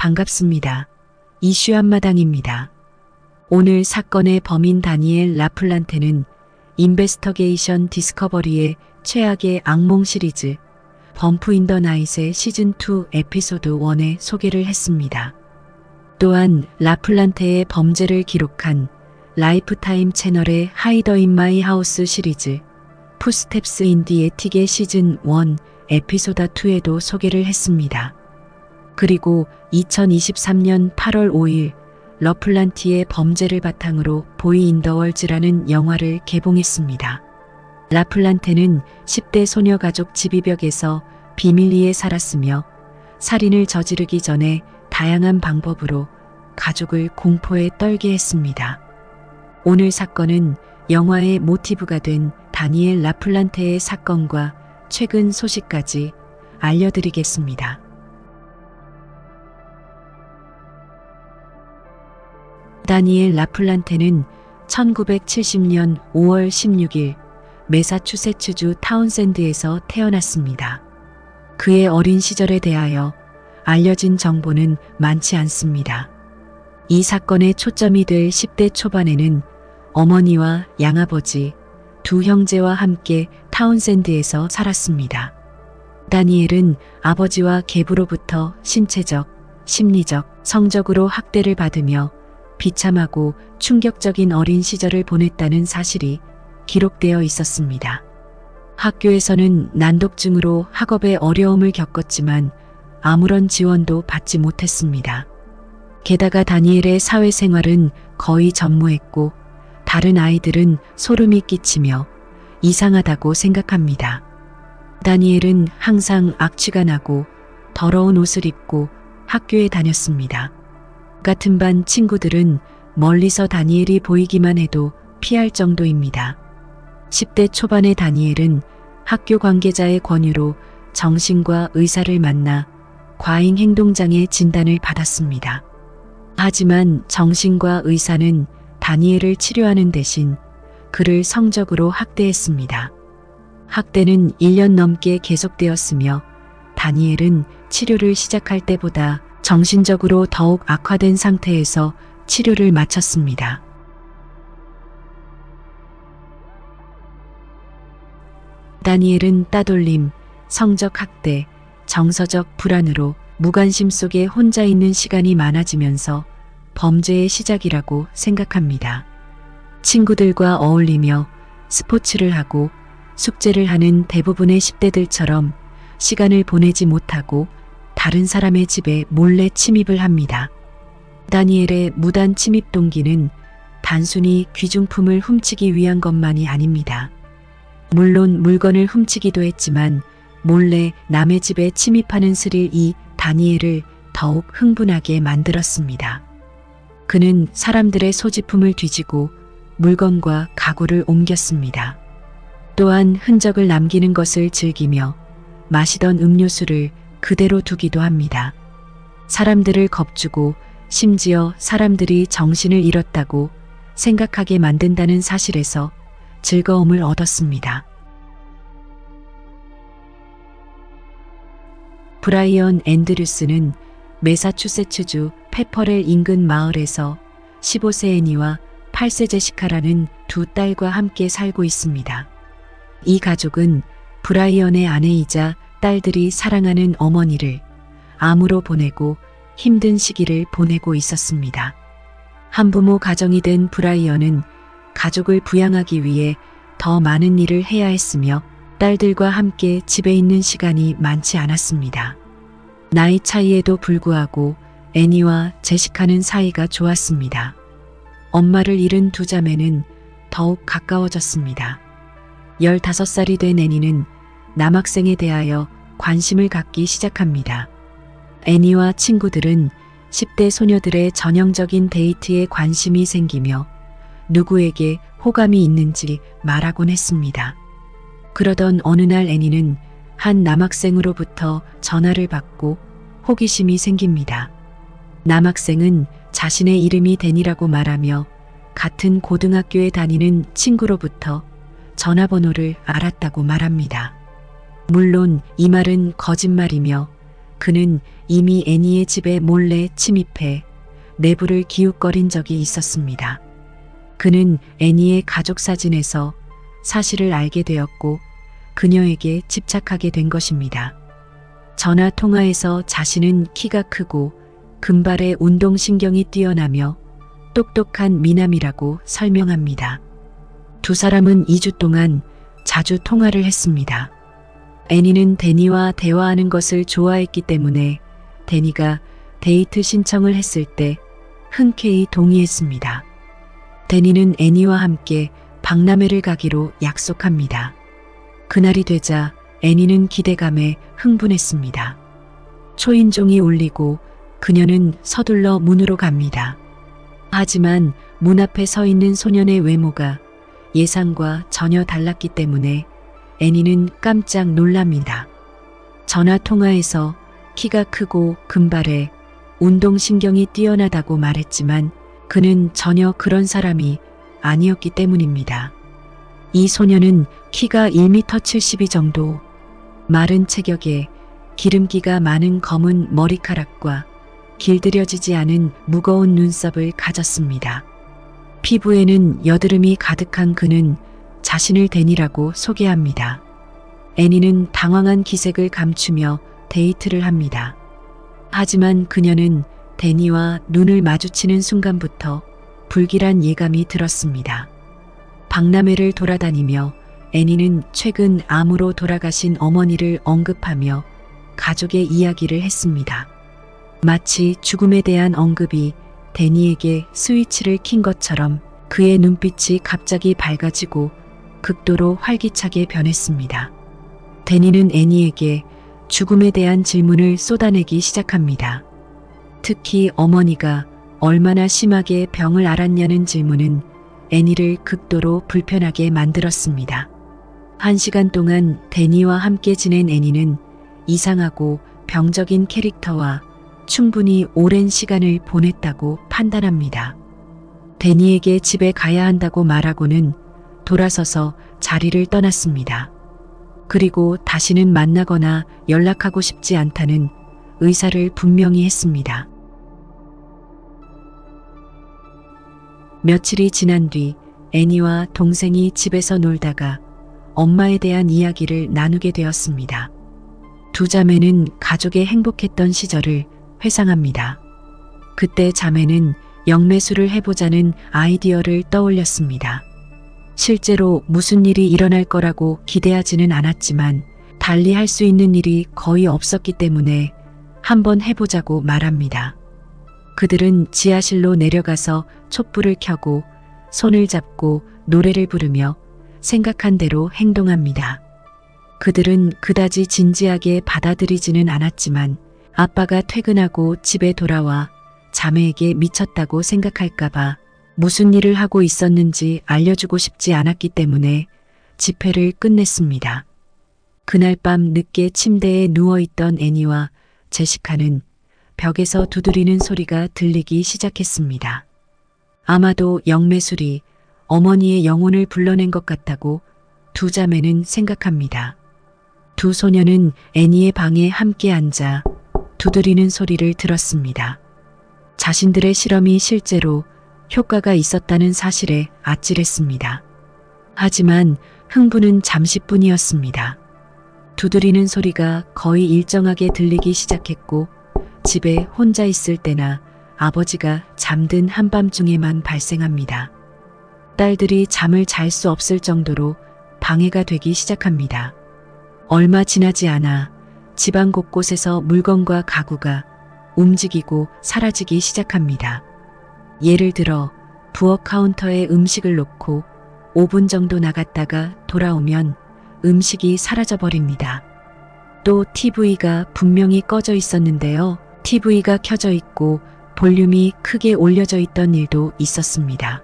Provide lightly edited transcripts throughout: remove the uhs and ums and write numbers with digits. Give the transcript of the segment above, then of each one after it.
반갑습니다. 이슈 한마당입니다. 오늘 사건의 범인 다니엘 라플란테는 인베스터게이션 디스커버리의 최악의 악몽 시리즈 범프 인 더 나잇의 시즌2 에피소드 1에 소개를 했습니다. 또한 라플란테의 범죄를 기록한 라이프타임 채널의 하이더 인 마이 하우스 시리즈 푸스텝스 인 디 애틱의 시즌 1 에피소드 2에도 소개를 했습니다. 그리고 2023년 8월 5일 러플란티의 범죄를 바탕으로 보이 인 더 월즈라는 영화를 개봉했습니다. 라플란테는 10대 소녀 가족 집이벽에서 비밀리에 살았으며 살인을 저지르기 전에 다양한 방법으로 가족을 공포에 떨게 했습니다. 오늘 사건은 영화의 모티브가 된 다니엘 라플란테의 사건과 최근 소식까지 알려드리겠습니다. 다니엘 라플란테는 1970년 5월 16일 매사추세츠주 타운샌드에서 태어났습니다. 그의 어린 시절에 대하여 알려진 정보는 많지 않습니다. 이 사건의 초점이 될 10대 초반에는 어머니와 양아버지, 두 형제와 함께 타운샌드에서 살았습니다. 다니엘은 아버지와 계부로부터 신체적, 심리적, 성적으로 학대를 받으며 비참하고 충격적인 어린 시절을 보냈다는 사실이 기록되어 있었습니다. 학교에서는 난독증으로 학업에 어려움을 겪었지만 아무런 지원도 받지 못했습니다. 게다가 다니엘의 사회생활은 거의 전무했고 다른 아이들은 소름이 끼치며 이상하다고 생각합니다. 다니엘은 항상 악취가 나고 더러운 옷을 입고 학교에 다녔습니다. 같은 반 친구들은 멀리서 다니엘이 보이기만 해도 피할 정도입니다. 10대 초반의 다니엘은 학교 관계자의 권유로 정신과 의사를 만나 과잉 행동장애 진단을 받았습니다. 하지만 정신과 의사는 다니엘을 치료하는 대신 그를 성적으로 학대했습니다. 학대는 1년 넘게 계속되었으며 다니엘은 치료를 시작할 때보다 정신적으로 더욱 악화된 상태에서 치료를 마쳤습니다. 다니엘은 따돌림, 성적 학대, 정서적 불안으로 무관심 속에 혼자 있는 시간이 많아지면서 범죄의 시작이라고 생각합니다. 친구들과 어울리며 스포츠를 하고 숙제를 하는 대부분의 10대들처럼 시간을 보내지 못하고 다른 사람의 집에 몰래 침입을 합니다. 다니엘의 무단 침입 동기는 단순히 귀중품을 훔치기 위한 것만이 아닙니다. 물론 물건을 훔치기도 했지만 몰래 남의 집에 침입하는 스릴이 다니엘을 더욱 흥분하게 만들었습니다. 그는 사람들의 소지품을 뒤지고 물건과 가구를 옮겼습니다. 또한 흔적을 남기는 것을 즐기며 마시던 음료수를 그대로 두기도 합니다. 사람들을 겁주고 심지어 사람들이 정신을 잃었다고 생각하게 만든다는 사실에서 즐거움을 얻었습니다. 브라이언 앤드류스는 매사추세츠주 페퍼렐 인근 마을에서 15세 애니와 8세 제시카라는 두 딸과 함께 살고 있습니다. 이 가족은 브라이언의 아내이자 딸들이 사랑하는 어머니를 암으로 보내고 힘든 시기를 보내고 있었습니다. 한부모 가정이 된 브라이언은 가족을 부양하기 위해 더 많은 일을 해야 했으며 딸들과 함께 집에 있는 시간이 많지 않았습니다. 나이 차이에도 불구하고 애니와 제시카는 사이가 좋았습니다. 엄마를 잃은 두 자매는 더욱 가까워졌습니다. 15살이 된 애니는 남학생에 대하여 관심을 갖기 시작합니다. 애니와 친구들은 10대 소녀들의 전형적인 데이트에 관심이 생기며 누구에게 호감이 있는지 말하곤 했습니다. 그러던 어느 날 애니는 한 남학생으로부터 전화를 받고 호기심이 생깁니다. 남학생은 자신의 이름이 데니라고 말하며 같은 고등학교에 다니는 친구로부터 전화번호를 알았다고 말합니다. 물론 이 말은 거짓말이며 그는 이미 애니의 집에 몰래 침입해 내부를 기웃거린 적이 있었습니다. 그는 애니의 가족 사진에서 사실을 알게 되었고 그녀에게 집착하게 된 것입니다. 전화 통화에서 자신은 키가 크고 금발의 운동신경이 뛰어나며 똑똑한 미남이라고 설명합니다. 두 사람은 2주 동안 자주 통화를 했습니다. 애니는 데니와 대화하는 것을 좋아했기 때문에 데니가 데이트 신청을 했을 때 흔쾌히 동의했습니다. 데니는 애니와 함께 박람회를 가기로 약속합니다. 그날이 되자 애니는 기대감에 흥분했습니다. 초인종이 울리고 그녀는 서둘러 문으로 갑니다. 하지만 문 앞에 서 있는 소년의 외모가 예상과 전혀 달랐기 때문에 애니는 깜짝 놀랍니다. 전화 통화에서 키가 크고 금발에 운동신경이 뛰어나다고 말했지만 그는 전혀 그런 사람이 아니었기 때문입니다. 이 소년은 키가 1m 72 정도, 마른 체격에 기름기가 많은 검은 머리카락과 길들여지지 않은 무거운 눈썹을 가졌습니다. 피부에는 여드름이 가득한 그는 자신을 데니라고 소개합니다. 애니는 당황한 기색을 감추며 데이트를 합니다. 하지만 그녀는 데니와 눈을 마주치는 순간부터 불길한 예감이 들었습니다. 박람회를 돌아다니며 애니는 최근 암으로 돌아가신 어머니를 언급하며 가족의 이야기를 했습니다. 마치 죽음에 대한 언급이 데니에게 스위치를 킨 것처럼 그의 눈빛이 갑자기 밝아지고 극도로 활기차게 변했습니다. 데니는 애니에게 죽음에 대한 질문을 쏟아내기 시작합니다. 특히 어머니가 얼마나 심하게 병을 앓았냐는 질문은 애니를 극도로 불편하게 만들었습니다. 1시간 동안 데니와 함께 지낸 애니는 이상하고 병적인 캐릭터와 충분히 오랜 시간을 보냈다고 판단합니다. 데니에게 집에 가야 한다고 말하고는 돌아서서 자리를 떠났습니다. 그리고 다시는 만나거나 연락하고 싶지 않다는 의사를 분명히 했습니다. 며칠이 지난 뒤 애니와 동생이 집에서 놀다가 엄마에 대한 이야기를 나누게 되었습니다. 두 자매는 가족의 행복했던 시절을 회상합니다. 그때 자매는 영매술을 해보자는 아이디어를 떠올렸습니다. 실제로 무슨 일이 일어날 거라고 기대하지는 않았지만 달리 할 수 있는 일이 거의 없었기 때문에 한번 해보자고 말합니다. 그들은 지하실로 내려가서 촛불을 켜고 손을 잡고 노래를 부르며 생각한 대로 행동합니다. 그들은 그다지 진지하게 받아들이지는 않았지만 아빠가 퇴근하고 집에 돌아와 자매에게 미쳤다고 생각할까봐 무슨 일을 하고 있었는지 알려주고 싶지 않았기 때문에 집회를 끝냈습니다. 그날 밤 늦게 침대에 누워있던 애니와 제시카는 벽에서 두드리는 소리가 들리기 시작했습니다. 아마도 영매술이 어머니의 영혼을 불러낸 것 같다고 두 자매는 생각합니다. 두 소녀는 애니의 방에 함께 앉아 두드리는 소리를 들었습니다. 자신들의 실험이 실제로 효과가 있었다는 사실에 아찔했습니다. 하지만 흥분은 잠시뿐이었습니다. 두드리는 소리가 거의 일정하게 들리기 시작했고 집에 혼자 있을 때나 아버지가 잠든 한밤중에만 발생합니다. 딸들이 잠을 잘 수 없을 정도로 방해가 되기 시작합니다. 얼마 지나지 않아 집안 곳곳에서 물건과 가구가 움직이고 사라지기 시작합니다. 예를 들어 부엌 카운터에 음식을 놓고 5분 정도 나갔다가 돌아오면 음식이 사라져버립니다. 또 TV가 분명히 꺼져 있었는데요. TV가 켜져 있고 볼륨이 크게 올려져 있던 일도 있었습니다.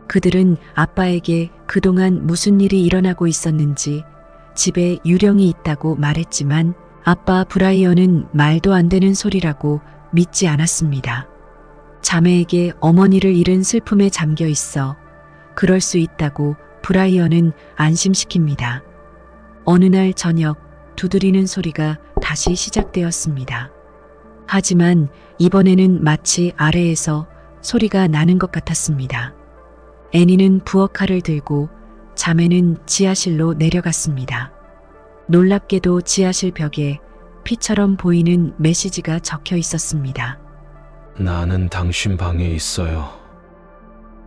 그들은 아빠에게 그동안 무슨 일이 일어나고 있었는지 집에 유령이 있다고 말했지만 아빠 브라이언은 말도 안 되는 소리라고 믿지 않았습니다. 자매에게 어머니를 잃은 슬픔에 잠겨 있어 그럴 수 있다고 브라이언은 안심시킵니다. 어느 날 저녁 두드리는 소리가 다시 시작되었습니다. 하지만 이번에는 마치 아래에서 소리가 나는 것 같았습니다. 애니는 부엌칼을 들고 자매는 지하실로 내려갔습니다. 놀랍게도 지하실 벽에 피처럼 보이는 메시지가 적혀 있었습니다. 나는 당신 방에 있어요.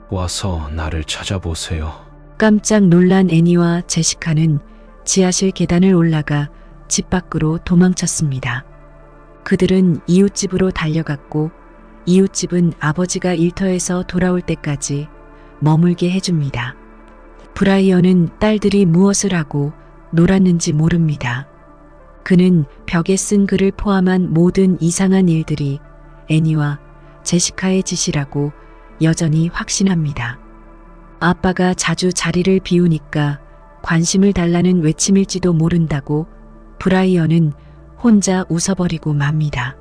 와서 나를 찾아보세요. 깜짝 놀란 애니와 제시카는 지하실 계단을 올라가 집 밖으로 도망쳤습니다. 그들은 이웃집으로 달려갔고 이웃집은 아버지가 일터에서 돌아올 때까지 머물게 해줍니다. 브라이언은 딸들이 무엇을 하고 놀았는지 모릅니다. 그는 벽에 쓴 글을 포함한 모든 이상한 일들이 애니와 제시카의 짓이라고 여전히 확신합니다. 아빠가 자주 자리를 비우니까 관심을 달라는 외침일지도 모른다고 브라이언은 혼자 웃어버리고 맙니다.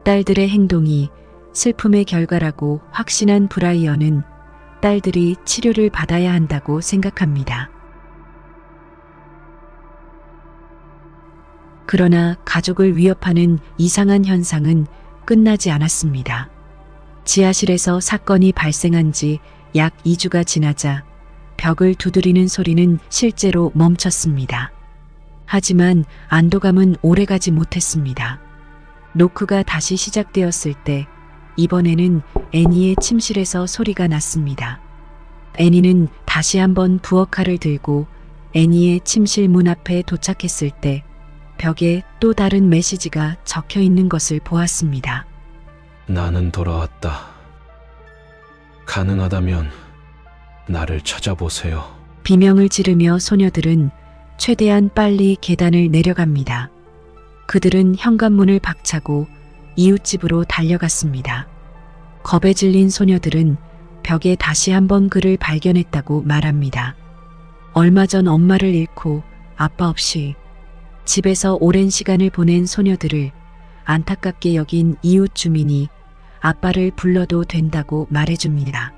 딸들의 행동이 슬픔의 결과라고 확신한 브라이언은 딸들이 치료를 받아야 한다고 생각합니다. 그러나 가족을 위협하는 이상한 현상은 끝나지 않았습니다. 지하실에서 사건이 발생한 지 약 2주가 지나자 벽을 두드리는 소리는 실제로 멈췄습니다. 하지만 안도감은 오래가지 못했습니다. 노크가 다시 시작되었을 때 이번에는 애니의 침실에서 소리가 났습니다. 애니는 다시 한번 부엌칼을 들고 애니의 침실 문 앞에 도착했을 때 벽에 또 다른 메시지가 적혀 있는 것을 보았습니다. 나는 돌아왔다. 가능하다면 나를 찾아보세요. 비명을 지르며 소녀들은 최대한 빨리 계단을 내려갑니다. 그들은 현관문을 박차고 이웃집으로 달려갔습니다. 겁에 질린 소녀들은 벽에 다시 한번 글을 발견했다고 말합니다. 얼마 전 엄마를 잃고 아빠 없이 집에서 오랜 시간을 보낸 소녀들을 안타깝게 여긴 이웃 주민이 아빠를 불러도 된다고 말해줍니다.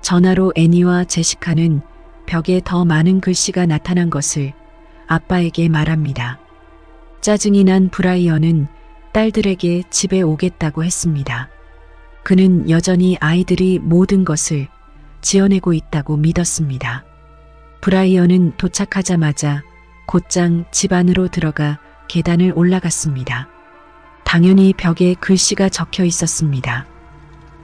전화로 애니와 제시카는 벽에 더 많은 글씨가 나타난 것을 아빠에게 말합니다. 짜증이 난 브라이언은 딸들에게 집에 오겠다고 했습니다. 그는 여전히 아이들이 모든 것을 지어내고 있다고 믿었습니다. 브라이언은 도착하자마자 곧장 집 안으로 들어가 계단을 올라갔습니다. 당연히 벽에 글씨가 적혀 있었습니다.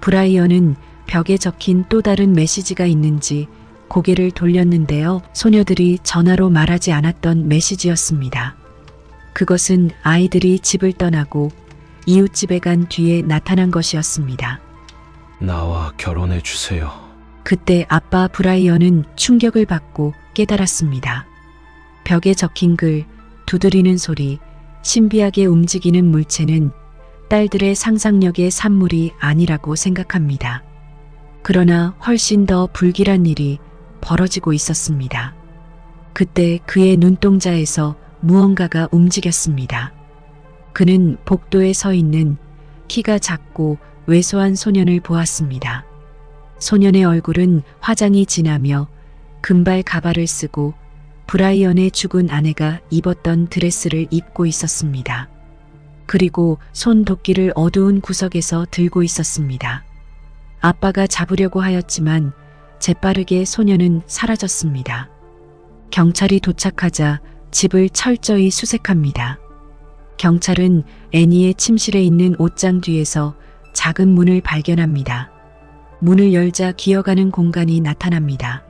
브라이언은 벽에 적힌 또 다른 메시지가 있는지 고개를 돌렸는데요. 소녀들이 전화로 말하지 않았던 메시지였습니다. 그것은 아이들이 집을 떠나고 이웃집에 간 뒤에 나타난 것이었습니다. 나와 결혼해 주세요. 그때 아빠 브라이언은 충격을 받고 깨달았습니다. 벽에 적힌 글, 두드리는 소리, 신비하게 움직이는 물체는 딸들의 상상력의 산물이 아니라고 생각합니다. 그러나 훨씬 더 불길한 일이 벌어지고 있었습니다. 그때 그의 눈동자에서 무언가가 움직였습니다. 그는 복도에 서 있는 키가 작고 왜소한 소년을 보았습니다. 소년의 얼굴은 화장이 진하며 금발 가발을 쓰고 브라이언의 죽은 아내가 입었던 드레스를 입고 있었습니다. 그리고 손도끼를 어두운 구석에서 들고 있었습니다. 아빠가 잡으려고 하였지만 재빠르게 소년은 사라졌습니다. 경찰이 도착하자 집을 철저히 수색합니다. 경찰은 애니의 침실에 있는 옷장 뒤에서 작은 문을 발견합니다. 문을 열자 기어가는 공간이 나타납니다.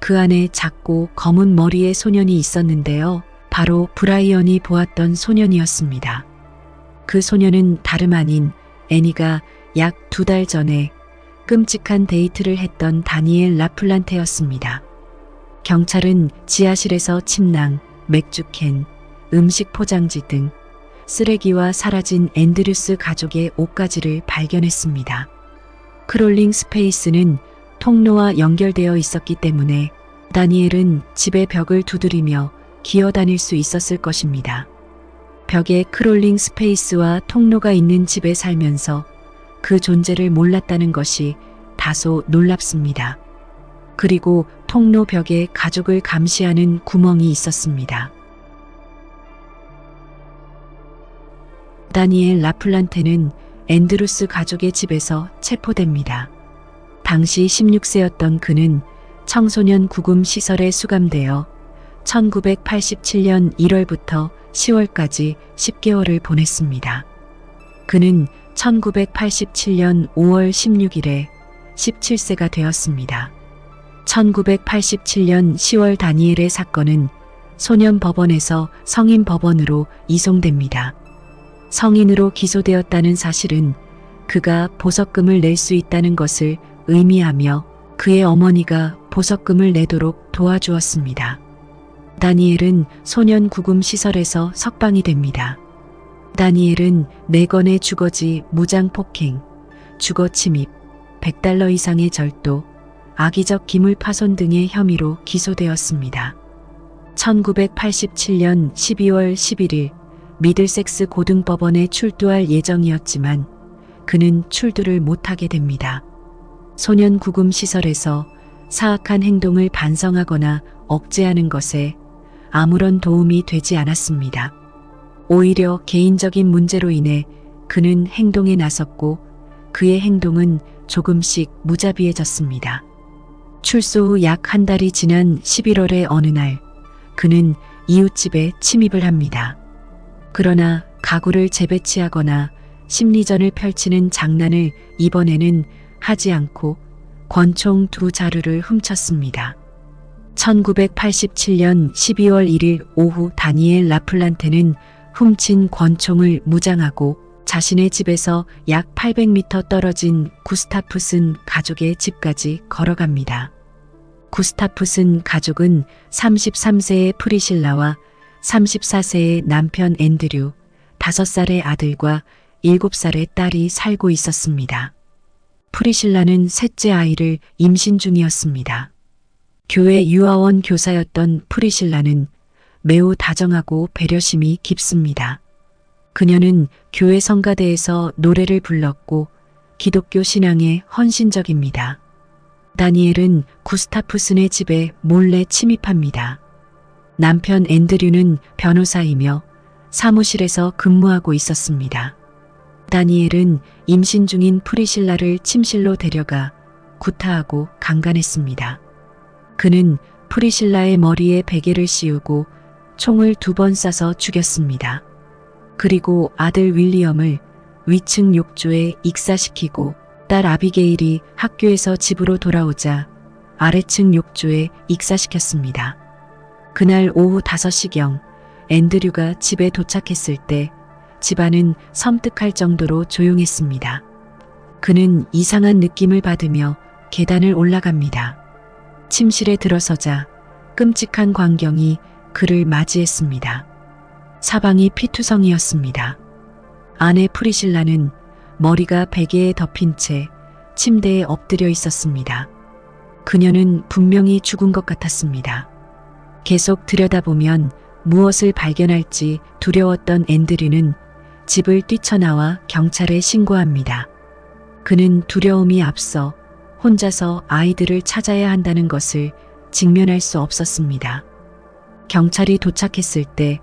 그 안에 작고 검은 머리의 소년이 있었는데요. 바로 브라이언이 보았던 소년이었습니다. 그 소년은 다름 아닌 애니가 약 2달 전에 끔찍한 데이트를 했던 다니엘 라플란테였습니다. 경찰은 지하실에서 침낭, 맥주캔, 음식 포장지 등 쓰레기와 사라진 앤드류스 가족의 옷가지를 발견했습니다. 크롤링 스페이스는 통로와 연결되어 있었기 때문에 다니엘은 집의 벽을 두드리며 기어다닐 수 있었을 것입니다. 벽에 크롤링 스페이스와 통로가 있는 집에 살면서 그 존재를 몰랐다는 것이 다소 놀랍습니다. 그리고 통로 벽에 가족을 감시하는 구멍이 있었습니다. 다니엘 라플란테는 앤드루스 가족의 집에서 체포됩니다. 당시 16세였던 그는 청소년 구금 시설에 수감되어 1987년 1월부터 10월까지 10개월을 보냈습니다. 그는 1987년 5월 16일에 17세가 되었습니다. 1987년 10월 다니엘의 사건은 소년 법원에서 성인 법원으로 이송됩니다. 성인으로 기소되었다는 사실은 그가 보석금을 낼 수 있다는 것을 의미하며 그의 어머니가 보석금을 내도록 도와주었습니다. 다니엘은 소년 구금 시설에서 석방이 됩니다. 다니엘은 4건의 주거지 무장 폭행, 주거 침입, $100 이상의 절도, 악의적 기물 파손 등의 혐의로 기소되었습니다. 1987년 12월 11일 미들섹스 고등법원에 출두할 예정이었지만 그는 출두를 못하게 됩니다. 소년 구금 시설에서 사악한 행동을 반성하거나 억제하는 것에 아무런 도움이 되지 않았습니다. 오히려 개인적인 문제로 인해 그는 행동에 나섰고 그의 행동은 조금씩 무자비해졌습니다. 출소 후 약 한 달이 지난 11월의 어느 날 그는 이웃집에 침입을 합니다. 그러나 가구를 재배치하거나 심리전을 펼치는 장난을 이번에는 하지 않고 권총 2자루를 훔쳤습니다. 1987년 12월 1일 오후 다니엘 라플란테는 훔친 권총을 무장하고 자신의 집에서 약 800m 떨어진 구스타프슨 가족의 집까지 걸어갑니다. 구스타프슨 가족은 33세의 프리실라와 34세의 남편 앤드류, 5살의 아들과 7살의 딸이 살고 있었습니다. 프리실라는 셋째 아이를 임신 중이었습니다. 교회 유아원 교사였던 프리실라는 매우 다정하고 배려심이 깊습니다. 그녀는 교회 성가대에서 노래를 불렀고 기독교 신앙에 헌신적입니다. 다니엘은 구스타프슨의 집에 몰래 침입합니다. 남편 앤드류는 변호사이며 사무실에서 근무하고 있었습니다. 다니엘은 임신 중인 프리실라를 침실로 데려가 구타하고 강간했습니다. 그는 프리실라의 머리에 베개를 씌우고 총을 2번 쏴서 죽였습니다. 그리고 아들 윌리엄을 위층 욕조에 익사시키고 딸 아비게일이 학교에서 집으로 돌아오자 아래층 욕조에 익사시켰습니다. 그날 오후 5시경 앤드류가 집에 도착했을 때 집안은 섬뜩할 정도로 조용했습니다. 그는 이상한 느낌을 받으며 계단을 올라갑니다. 침실에 들어서자 끔찍한 광경이 그를 맞이했습니다. 사방이 피투성이었습니다. 아내 프리실라는 머리가 베개에 덮인 채 침대에 엎드려 있었습니다. 그녀는 분명히 죽은 것 같았습니다. 계속 들여다보면 무엇을 발견할지 두려웠던 앤드류는 집을 뛰쳐나와 경찰에 신고합니다. 그는 두려움이 앞서 혼자서 아이들을 찾아야 한다는 것을 직면할 수 없었습니다. 경찰이 도착했을 때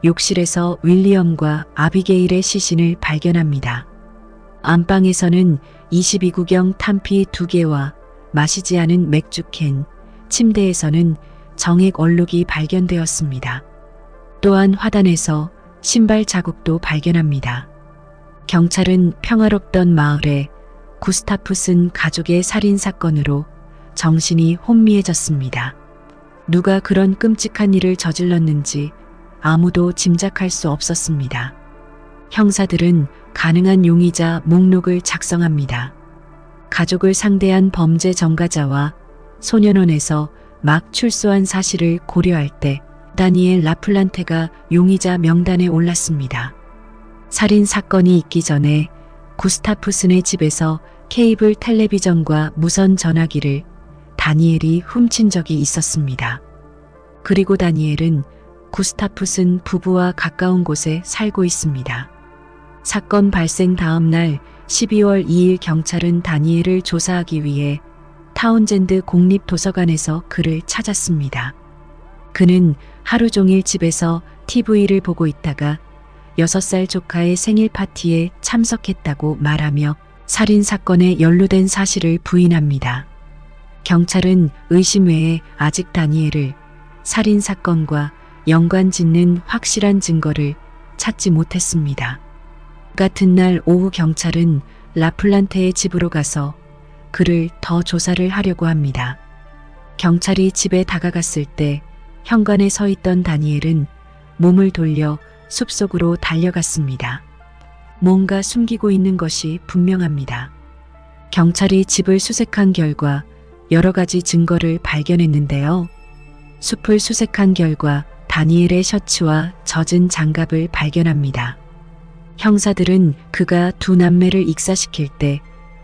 욕실에서 윌리엄과 아비게일의 시신을 발견합니다. 안방에서는 22구경 탄피 2개와 마시지 않은 맥주캔, 침대에서는 정액 얼룩이 발견되었습니다. 또한 화단에서 신발 자국도 발견합니다. 경찰은 평화롭던 마을에 구스타프슨 가족의 살인 사건으로 정신이 혼미해졌습니다. 누가 그런 끔찍한 일을 저질렀는지 아무도 짐작할 수 없었습니다. 형사들은 가능한 용의자 목록을 작성합니다. 가족을 상대한 범죄 전가자와 소년원에서 막 출소한 사실을 고려할 때 다니엘 라플란테가 용의자 명단에 올랐습니다. 살인 사건이 있기 전에 구스타프슨의 집에서 케이블 텔레비전과 무선 전화기를 다니엘이 훔친 적이 있었습니다. 그리고 다니엘은 구스타프슨 부부와 가까운 곳에 살고 있습니다. 사건 발생 다음 날 12월 2일 경찰은 다니엘을 조사하기 위해 타운젠드 공립도서관에서 그를 찾았습니다. 그는 하루 종일 집에서 TV를 보고 있다가 6살 조카의 생일 파티에 참석했다고 말하며 살인 사건에 연루된 사실을 부인합니다. 경찰은 의심 외에 아직 다니엘을 살인 사건과 연관 짓는 확실한 증거를 찾지 못했습니다. 같은 날 오후 경찰은 라플란테의 집으로 가서 그를 더 조사를 하려고 합니다. 경찰이 집에 다가갔을 때 현관에 서 있던 다니엘은 몸을 돌려 숲속으로 달려갔습니다. 뭔가 숨기고 있는 것이 분명합니다. 경찰이 집을 수색한 결과 여러 가지 증거를 발견했는데요. 숲을 수색한 결과 다니엘의 셔츠와 젖은 장갑을 발견합니다. 형사들은 그가 두 남매를 익사시킬 때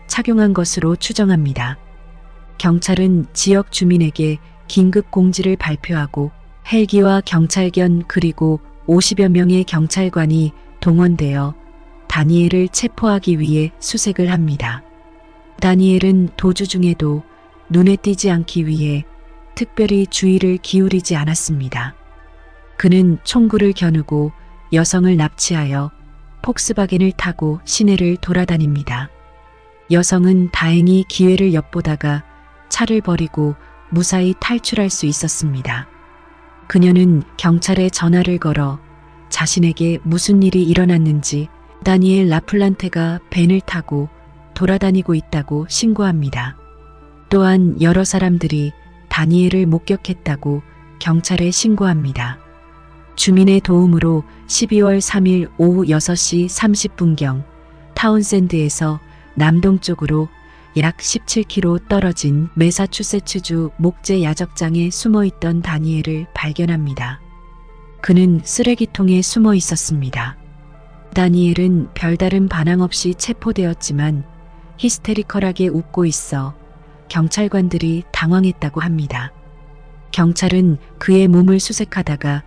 착용한 것으로 추정합니다. 경찰은 지역 주민에게 긴급 공지를 발표하고 헬기와 경찰견 그리고 50여 명의 경찰관이 동원되어 다니엘을 체포하기 위해 수색을 합니다. 다니엘은 도주 중에도 눈에 띄지 않기 위해 특별히 주의를 기울이지 않았습니다. 그는 총구를 겨누고 여성을 납치하여 폭스바겐을 타고 시내를 돌아다닙니다. 여성은 다행히 기회를 엿보다가 차를 버리고 무사히 탈출할 수 있었습니다. 그녀는 경찰에 전화를 걸어 자신에게 무슨 일이 일어났는지 다니엘 라플란테가 벤을 타고 돌아다니고 있다고 신고합니다. 또한 여러 사람들이 다니엘을 목격했다고 경찰에 신고합니다. 주민의 도움으로 12월 3일 오후 6시 30분경 타운샌드에서 남동쪽으로 약 17km 떨어진 매사추세츠주 목재 야적장에 숨어있던 다니엘을 발견합니다. 그는 쓰레기통에 숨어 있었습니다. 다니엘은 별다른 반항 없이 체포되었지만 히스테리컬하게 웃고 있어 경찰관들이 당황했다고 합니다. 경찰은 그의 몸을 수색하다가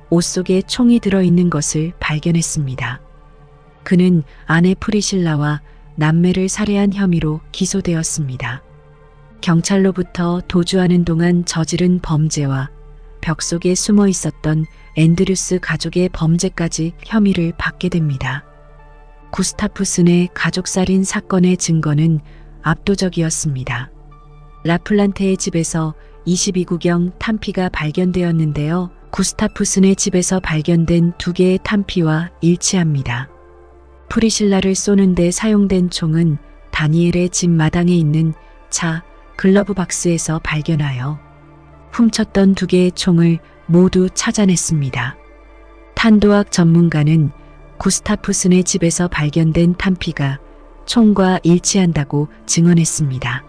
옷 속에 총이 들어있는 것을 발견했습니다. 그는 아내 프리실라와 남매를 살해한 혐의로 기소되었습니다. 경찰로부터 도주하는 동안 저지른 범죄와 벽 속에 숨어 있었던 앤드류스 가족의 범죄까지 혐의를 받게 됩니다. 구스타프슨의 가족살인 사건의 증거는 압도적이었습니다. 라플란테의 집에서 22구경 탄피가 발견되었는데요. 구스타프슨의 집에서 발견된 2개의 탄피와 일치합니다. 프리실라를 쏘는데 사용된 총은 다니엘의 집 마당에 있는 차 글러브 박스에서 발견하여 훔쳤던 2개의 총을 모두 찾아냈습니다. 탄도학 전문가는 구스타프슨의 집에서 발견된 탄피가 총과 일치한다고 증언했습니다.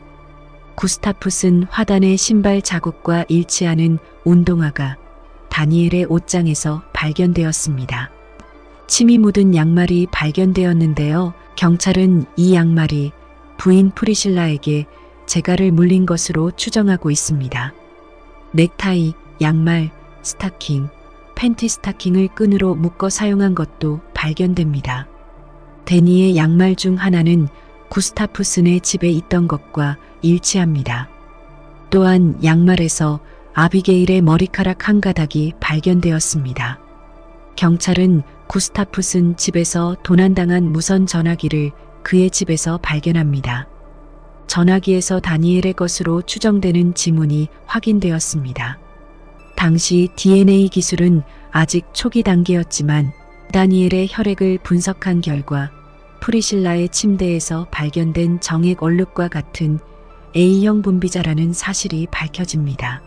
구스타프슨 화단의 신발 자국과 일치하는 운동화가 다니엘의 옷장에서 발견되었습니다. 침이 묻은 양말이 발견되었는데요. 경찰은 이 양말이 부인 프리실라에게 재갈을 물린 것으로 추정하고 있습니다. 넥타이, 양말, 스타킹, 팬티 스타킹을 끈으로 묶어 사용한 것도 발견됩니다. 데니의 양말 중 하나는 구스타프슨의 집에 있던 것과 일치합니다. 또한 양말에서 아비게일의 머리카락 한 가닥이 발견되었습니다. 경찰은 구스타프슨 집에서 도난당한 무선 전화기를 그의 집에서 발견합니다. 전화기에서 다니엘의 것으로 추정되는 지문이 확인되었습니다. 당시 DNA 기술은 아직 초기 단계였지만 다니엘의 혈액을 분석한 결과 프리실라의 침대에서 발견된 정액 얼룩과 같은 A형 분비자라는 사실이 밝혀집니다.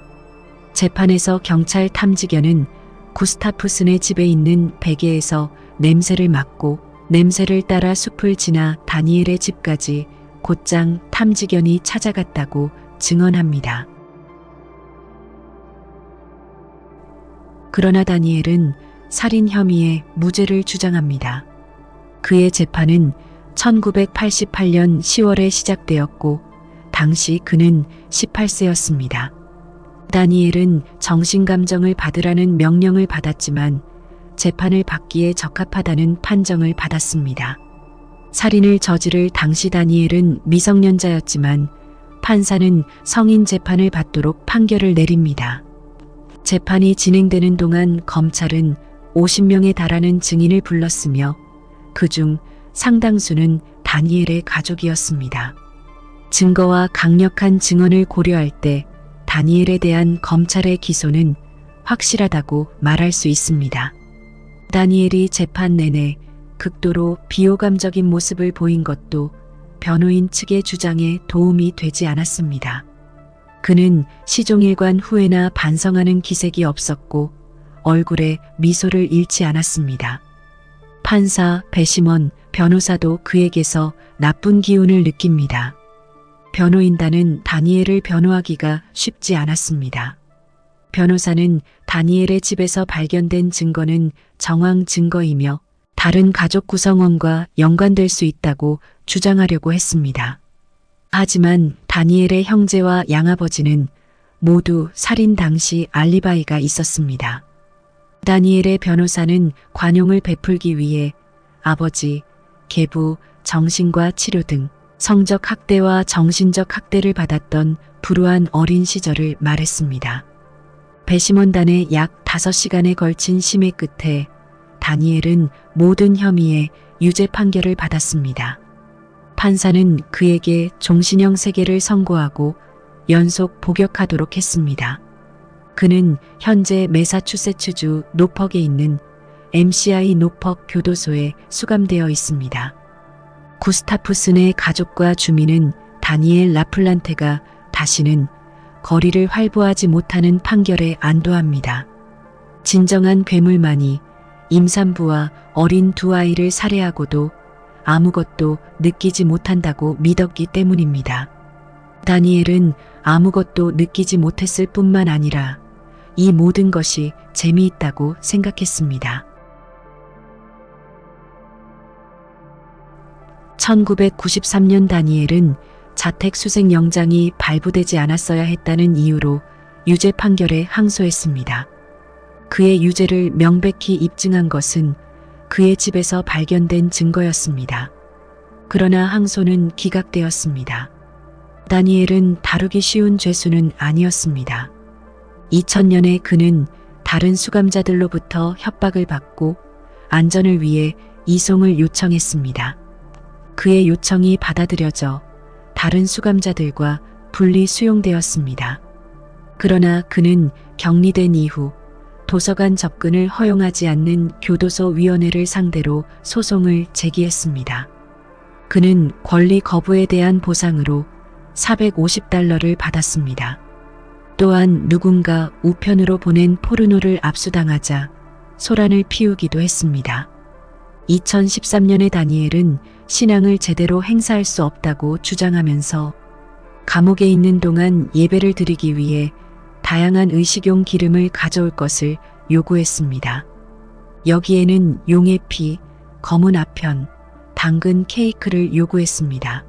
재판에서 경찰 탐지견은 구스타프슨의 집에 있는 베개에서 냄새를 맡고 냄새를 따라 숲을 지나 다니엘의 집까지 곧장 탐지견이 찾아갔다고 증언합니다. 그러나 다니엘은 살인 혐의에 무죄를 주장합니다. 그의 재판은 1988년 10월에 시작되었고 당시 그는 18세였습니다. 다니엘은 정신감정을 받으라는 명령을 받았지만 재판을 받기에 적합하다는 판정을 받았습니다. 살인을 저지를 당시 다니엘은 미성년자였지만 판사는 성인 재판을 받도록 판결을 내립니다. 재판이 진행되는 동안 검찰은 50명에 달하는 증인을 불렀으며 그중 상당수는 다니엘의 가족이었습니다. 증거와 강력한 증언을 고려할 때 다니엘에 대한 검찰의 기소는 확실하다고 말할 수 있습니다. 다니엘이 재판 내내 극도로 비호감적인 모습을 보인 것도 변호인 측의 주장에 도움이 되지 않았습니다. 그는 시종일관 후회나 반성하는 기색이 없었고 얼굴에 미소를 잃지 않았습니다. 판사 배심원 변호사도 그에게서 나쁜 기운을 느낍니다. 변호인단은 다니엘을 변호하기가 쉽지 않았습니다. 변호사는 다니엘의 집에서 발견된 증거는 정황 증거이며 다른 가족 구성원과 연관될 수 있다고 주장하려고 했습니다. 하지만 다니엘의 형제와 양아버지는 모두 살인 당시 알리바이가 있었습니다. 다니엘의 변호사는 관용을 베풀기 위해 아버지, 계부, 정신과 치료 등 성적 학대와 정신적 학대를 받았던 불우한 어린 시절을 말했습니다. 배심원단의 약 5시간에 걸친 심의 끝에 다니엘은 모든 혐의에 유죄 판결을 받았습니다. 판사는 그에게 종신형 3개를 선고하고 연속 복역하도록 했습니다. 그는 현재 매사추세츠주 노퍽에 있는 MCI 노퍽 교도소에 수감되어 있습니다. 구스타프슨의 가족과 주민은 다니엘 라플란테가 다시는 거리를 활보하지 못하는 판결에 안도합니다. 진정한 괴물만이 임산부와 어린 2아이를 살해하고도 아무것도 느끼지 못한다고 믿었기 때문입니다. 다니엘은 아무것도 느끼지 못했을 뿐만 아니라 이 모든 것이 재미있다고 생각했습니다. 1993년 다니엘은 자택 수색 영장이 발부되지 않았어야 했다는 이유로 유죄 판결에 항소했습니다. 그의 유죄를 명백히 입증한 것은 그의 집에서 발견된 증거였습니다. 그러나 항소는 기각되었습니다. 다니엘은 다루기 쉬운 죄수는 아니었습니다. 2000년에 그는 다른 수감자들로부터 협박을 받고 안전을 위해 이송을 요청했습니다. 그의 요청이 받아들여져 다른 수감자들과 분리 수용되었습니다. 그러나 그는 격리된 이후 도서관 접근을 허용하지 않는 교도소 위원회를 상대로 소송을 제기했습니다. 그는 권리 거부에 대한 보상으로 $450를 받았습니다. 또한 누군가 우편으로 보낸 포르노를 압수당하자 소란을 피우기도 했습니다. 2013년에 다니엘은 신앙을 제대로 행사할 수 없다고 주장하면서 감옥에 있는 동안 예배를 드리기 위해 다양한 의식용 기름을 가져올 것을 요구했습니다. 여기에는 용의 피, 검은 아편, 당근 케이크를 요구했습니다.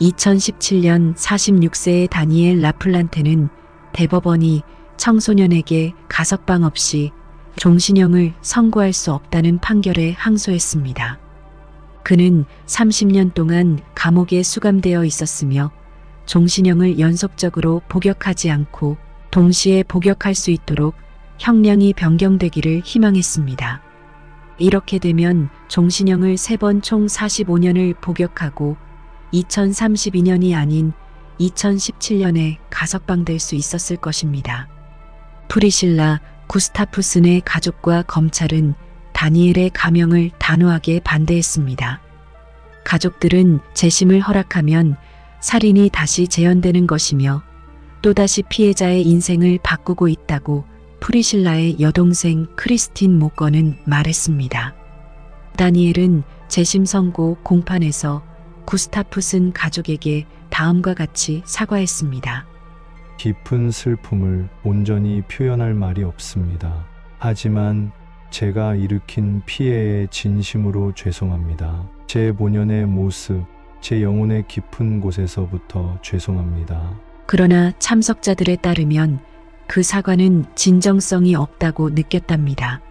2017년 46세의 다니엘 라플란테는 대법원이 청소년에게 가석방 없이 종신형을 선고할 수 없다는 판결에 항소했습니다. 그는 30년 동안 감옥에 수감되어 있었으며 종신형을 연속적으로 복역하지 않고 동시에 복역할 수 있도록 형량이 변경되기를 희망했습니다. 이렇게 되면 종신형을 3번 총 45년을 복역하고 2032년이 아닌 2017년에 가석방될 수 있었을 것입니다. 프리실라 구스타프슨의 가족과 검찰은 다니엘의 감형을 단호하게 반대했습니다. 가족들은 재심을 허락하면 살인이 다시 재현되는 것이며 또다시 피해자의 인생을 바꾸고 있다고 프리실라의 여동생 크리스틴 모건은 말했습니다. 다니엘은 재심 선고 공판에서 구스타프슨 가족에게 다음과 같이 사과했습니다. 깊은 슬픔을 온전히 표현할 말이 없습니다. 하지만 제가 일으킨 피해에 진심으로 죄송합니다. 제 본연의 모습, 제 영혼의 깊은 곳에서부터 죄송합니다. 그러나 참석자들에 따르면 그 사과는 진정성이 없다고 느꼈답니다.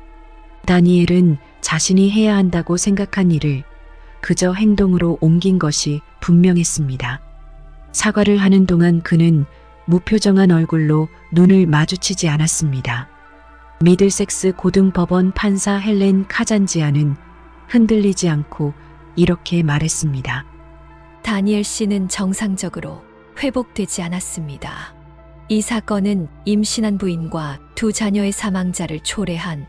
다니엘은 자신이 해야 한다고 생각한 일을 그저 행동으로 옮긴 것이 분명했습니다. 사과를 하는 동안 그는 무표정한 얼굴로 눈을 마주치지 않았습니다. 미들섹스 고등법원 판사 헬렌 카잔지아는 흔들리지 않고 이렇게 말했습니다. 다니엘 씨는 정상적으로 회복되지 않았습니다. 이 사건은 임신한 부인과 두 자녀의 사망자를 초래한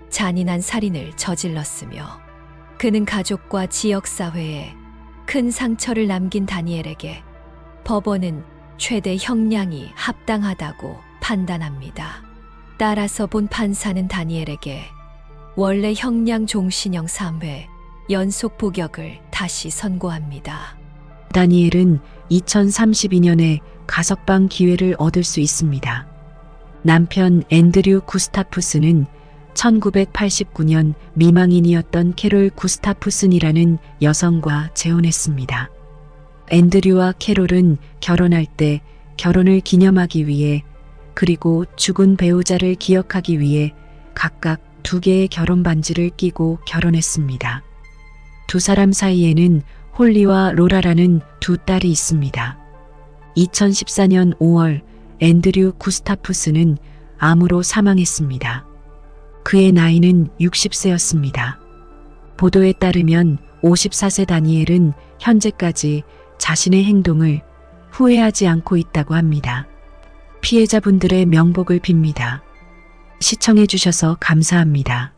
잔인한 살인을 저질렀으며 그는 가족과 지역사회에 큰 상처를 남긴 다니엘에게 법원은 최대 형량이 합당하다고 판단합니다. 따라서 본 판사는 다니엘에게 원래 형량 종신형 3회 연속 복역을 다시 선고합니다. 다니엘은 2032년에 가석방 기회를 얻을 수 있습니다. 남편 앤드류 구스타프스는 1989년 미망인이었던 캐롤 구스타프슨이라는 여성과 재혼했습니다. 앤드류와 캐롤은 결혼할 때 결혼을 기념하기 위해 그리고 죽은 배우자를 기억하기 위해 각각 2개의 결혼 반지를 끼고 결혼했습니다. 두 사람 사이에는 홀리와 로라라는 두 딸이 있습니다. 2014년 5월 앤드류 구스타프스는 암으로 사망했습니다. 그의 나이는 60세였습니다. 보도에 따르면 54세 다니엘은 현재까지 자신의 행동을 후회하지 않고 있다고 합니다. 피해자분들의 명복을 빕니다. 시청해 주셔서 감사합니다.